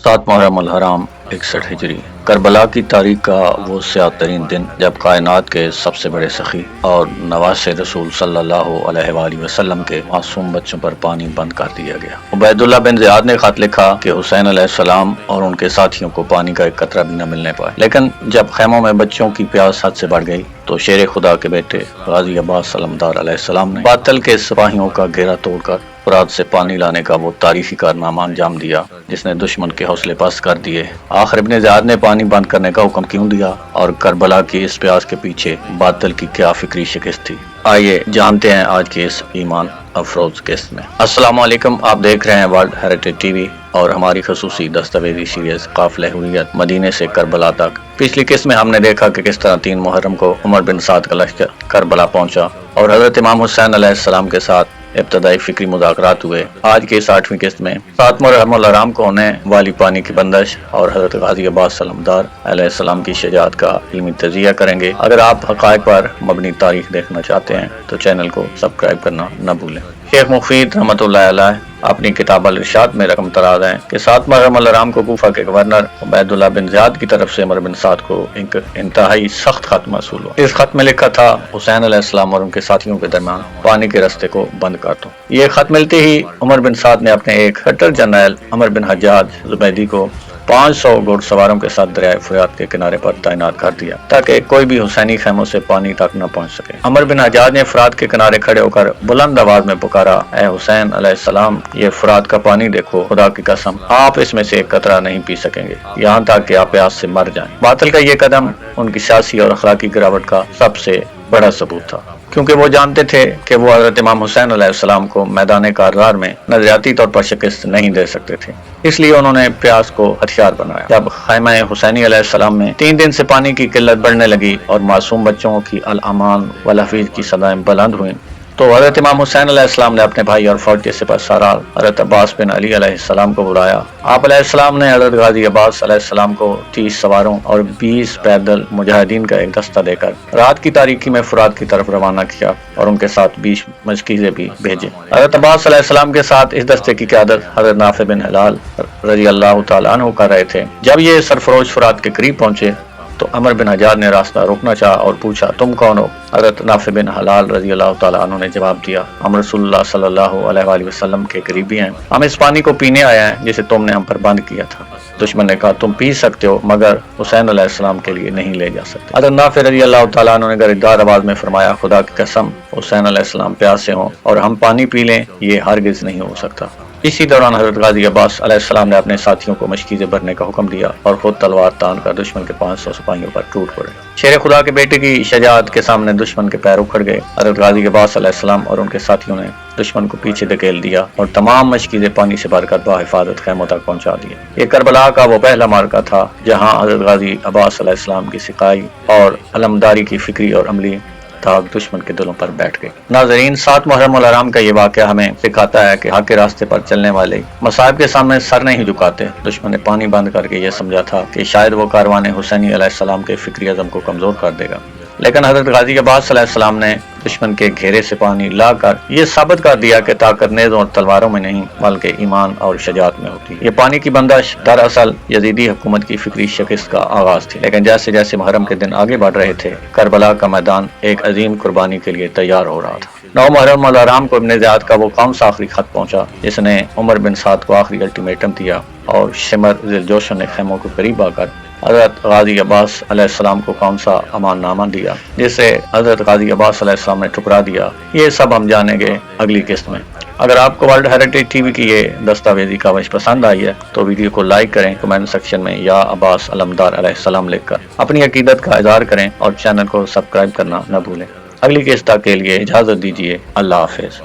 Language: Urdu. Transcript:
7 محرم الحرام 61 ہجری کربلا کی تاریخ کا وہ سیاہ ترین دن جب کائنات کے سب سے بڑے سخی اور نواز رسول صلی اللہ علیہ وآلہ وسلم کے معصوم بچوں پر پانی بند کر دیا گیا۔ عبید اللہ بن زیاد نے خط لکھا کہ حسین علیہ السلام اور ان کے ساتھیوں کو پانی کا ایک قطرہ بھی نہ ملنے پائے، لیکن جب خیموں میں بچوں کی پیاس حد سے بڑھ گئی تو شیر خدا کے بیٹے غازی عباس علمدار علیہ السلام نے باطل کے سپاہیوں کا گھیرا توڑ کر فرات سے پانی لانے کا وہ تاریخی کارنامہ انجام دیا جس نے دشمن کے حوصلے پست کر دیے۔ آخر ابن زیاد نے پانی بند کرنے کا حکم کیوں دیا اور کربلا کی اس پیاس کے پیچھے باطل کی کیا فکری شکست تھی؟ آئیے جانتے ہیں آج کی اس ایمان افروز قسط میں۔ السلام علیکم، آپ دیکھ رہے ہیں ورلڈ ہیریٹیج ٹی وی اور ہماری خصوصی دستاویزی سیریز قافلہ حریت مدینے سے کربلا تک۔ پچھلی قسط میں ہم نے دیکھا کہ کس طرح 3 محرم کو عمر بن سعد کا لشکر کربلا پہنچا اور حضرت امام حسین علیہ السلام کے ساتھ ابتدائی فکری مذاکرات ہوئے۔ آج کے اس 8ویں قسط میں 7 محرم الحرام کو ہونے والی پانی کی بندش اور حضرت غازی عباس علمدار علیہ السلام کی شجاعت کا علمی تجزیہ کریں گے۔ اگر آپ حقائق پر مبنی تاریخ دیکھنا چاہتے ہیں تو چینل کو سبسکرائب کرنا نہ بھولیں۔ شیخ مفید رحمۃ اللہ علیہ اپنی کتاب الارشاد میں رقم تراز ہیں کہ 7 محرم الحرام کو کوفہ کے گورنر عبید اللہ بن زیاد کی طرف سے عمر بن سعد کو ایک انتہائی سخت خط موصول ہوا۔ اس خط میں لکھا تھا، حسین علیہ السلام اور ان کے ساتھیوں کے درمیان پانی کے راستے کو بند کر دو۔ یہ خط ملتے ہی عمر بن سعد نے اپنے ایک کٹر جرنیل عمر بن حجاج زبیدی کو 500 گھوڑ سواروں کے ساتھ دریائے فرات کے کنارے پر تعینات کر دیا تاکہ کوئی بھی حسینی خیموں سے پانی تک نہ پہنچ سکے۔ عمر بن حجاج نے فرات کے کنارے کھڑے ہو کر بلند آواز میں پکارا، اے حسین علیہ السلام، یہ فرات کا پانی دیکھو، خدا کی قسم آپ اس میں سے ایک قطرہ نہیں پی سکیں گے یہاں تک کہ آپ پیاس سے مر جائیں۔ باطل کا یہ قدم ان کی سیاسی اور اخلاقی گراوٹ کا سب سے بڑا ثبوت تھا، کیونکہ وہ جانتے تھے کہ وہ حضرت امام حسین علیہ السلام کو میدان کارزار میں نظریاتی طور پر شکست نہیں دے سکتے تھے، اس لیے انہوں نے پیاس کو ہتھیار بنایا۔ جب خیمہ حسینی علیہ السلام میں 3 دن سے پانی کی قلت بڑھنے لگی اور معصوم بچوں کی الامان والحفیظ کی صدائیں بلند ہوئیں تو حضرت امام حسین علیہ السلام نے اپنے بھائی اور فوج کے سپہ سالار حضرت عباس بن علی علیہ السلام کو بلایا۔ آپ علیہ السلام نے حضرت غازی عباس علیہ السلام کو 30 سواروں اور 20 پیدل مجاہدین کا ایک دستہ دے کر رات کی تاریکی میں فرات کی طرف روانہ کیا اور ان کے ساتھ 20 مشکیزیں بھی بھیجے۔ حضرت عباس علیہ السلام کے ساتھ اس دستے کی قیادت حضرت نافع بن ہلال رضی اللہ تعالیٰ عنہ کر رہے تھے۔ جب یہ سرفروش فرات کے قریب پہنچے تو عمر بن حجاج نے راستہ روکنا چاہا اور پوچھا، تم کون ہو؟ حضرت نافع بن ہلال رضی اللہ تعالیٰ عنہ نے جواب دیا، ہم رسول اللہ صلی اللہ علیہ وآلہ وسلم کے قریبی ہیں، ہم اس پانی کو پینے آئے ہیں جسے تم نے ہم پر بند کیا تھا۔ دشمن نے کہا، تم پی سکتے ہو مگر حسین علیہ السلام کے لیے نہیں لے جا سکتے۔ حضرت نافع رضی اللہ تعالیٰ عنہ نے گردار آواز میں فرمایا، خدا کی قسم حسین علیہ السلام پیاسے ہوں اور ہم پانی پی لیں، یہ ہرگز نہیں ہو سکتا۔ اسی دوران حضرت غازی عباس علیہ السلام نے اپنے ساتھیوں کو مشکیزیں بھرنے کا حکم دیا اور خود تلوار تان کر دشمن کے 500 سپاہیوں پر ٹوٹ پڑے۔ شیر خدا کے بیٹے کی شجاعت کے سامنے دشمن کے پیر اکھڑ گئے۔ حضرت غازی عباس علیہ السلام اور ان کے ساتھیوں نے دشمن کو پیچھے دھکیل دیا اور تمام مشکیزیں پانی سے بھر کر بحفاظت خیموں تک پہنچا دیے۔ یہ کربلا کا وہ پہلا معرکہ تھا جہاں حضرت غازی عباس علیہ السلام کی سقائی اور علمداری کی فکری اور عملی داغ دشمن کے دلوں پر بیٹھ گئی۔ ناظرین، 7 محرم الحرام کا یہ واقعہ ہمیں سکھاتا ہے کہ حق کے راستے پر چلنے والے مصائب کے سامنے سر نہیں جھکاتے۔ دشمن نے پانی بند کر کے یہ سمجھا تھا کہ شاید وہ کاروان حسینی علیہ السلام کے فکری عزم کو کمزور کر دے گا، لیکن حضرت غازی عباس علیہ السلام نے دشمن کے گھیرے سے پانی لا کر یہ ثابت کر دیا کہ طاقت نیزوں اور تلواروں میں نہیں بلکہ ایمان اور شجاعت میں ہوتی ہے۔ یہ پانی کی بندش دراصل یزیدی حکومت کی فکری شکست کا آغاز تھی، لیکن جیسے جیسے محرم کے دن آگے بڑھ رہے تھے کربلا کا میدان ایک عظیم قربانی کے لیے تیار ہو رہا تھا۔ 9 محرم الحرام کو ابن زیاد کا وہ کون سا آخری خط پہنچا جس نے عمر بن سعد کو آخری الٹیمیٹم دیا اور شمر ذیل جوشن نے خیموں کے قریب آ کر حضرت غازی عباس علیہ السلام کو کون سا امان نامہ دیا جسے حضرت غازی عباس علیہ السلام نے ٹھکرا دیا، یہ سب ہم جانیں گے اگلی قسط میں۔ اگر آپ کو ورلڈ ہیریٹیج ٹی وی کی یہ دستاویزی کاوش پسند آئی ہے تو ویڈیو کو لائک کریں، کمنٹ سیکشن میں یا عباس علمدار علیہ السلام لکھ کر اپنی عقیدت کا اظہار کریں اور چینل کو سبسکرائب کرنا نہ بھولیں۔ اگلی قسط کے لیے اجازت دیجیے، اللہ حافظ۔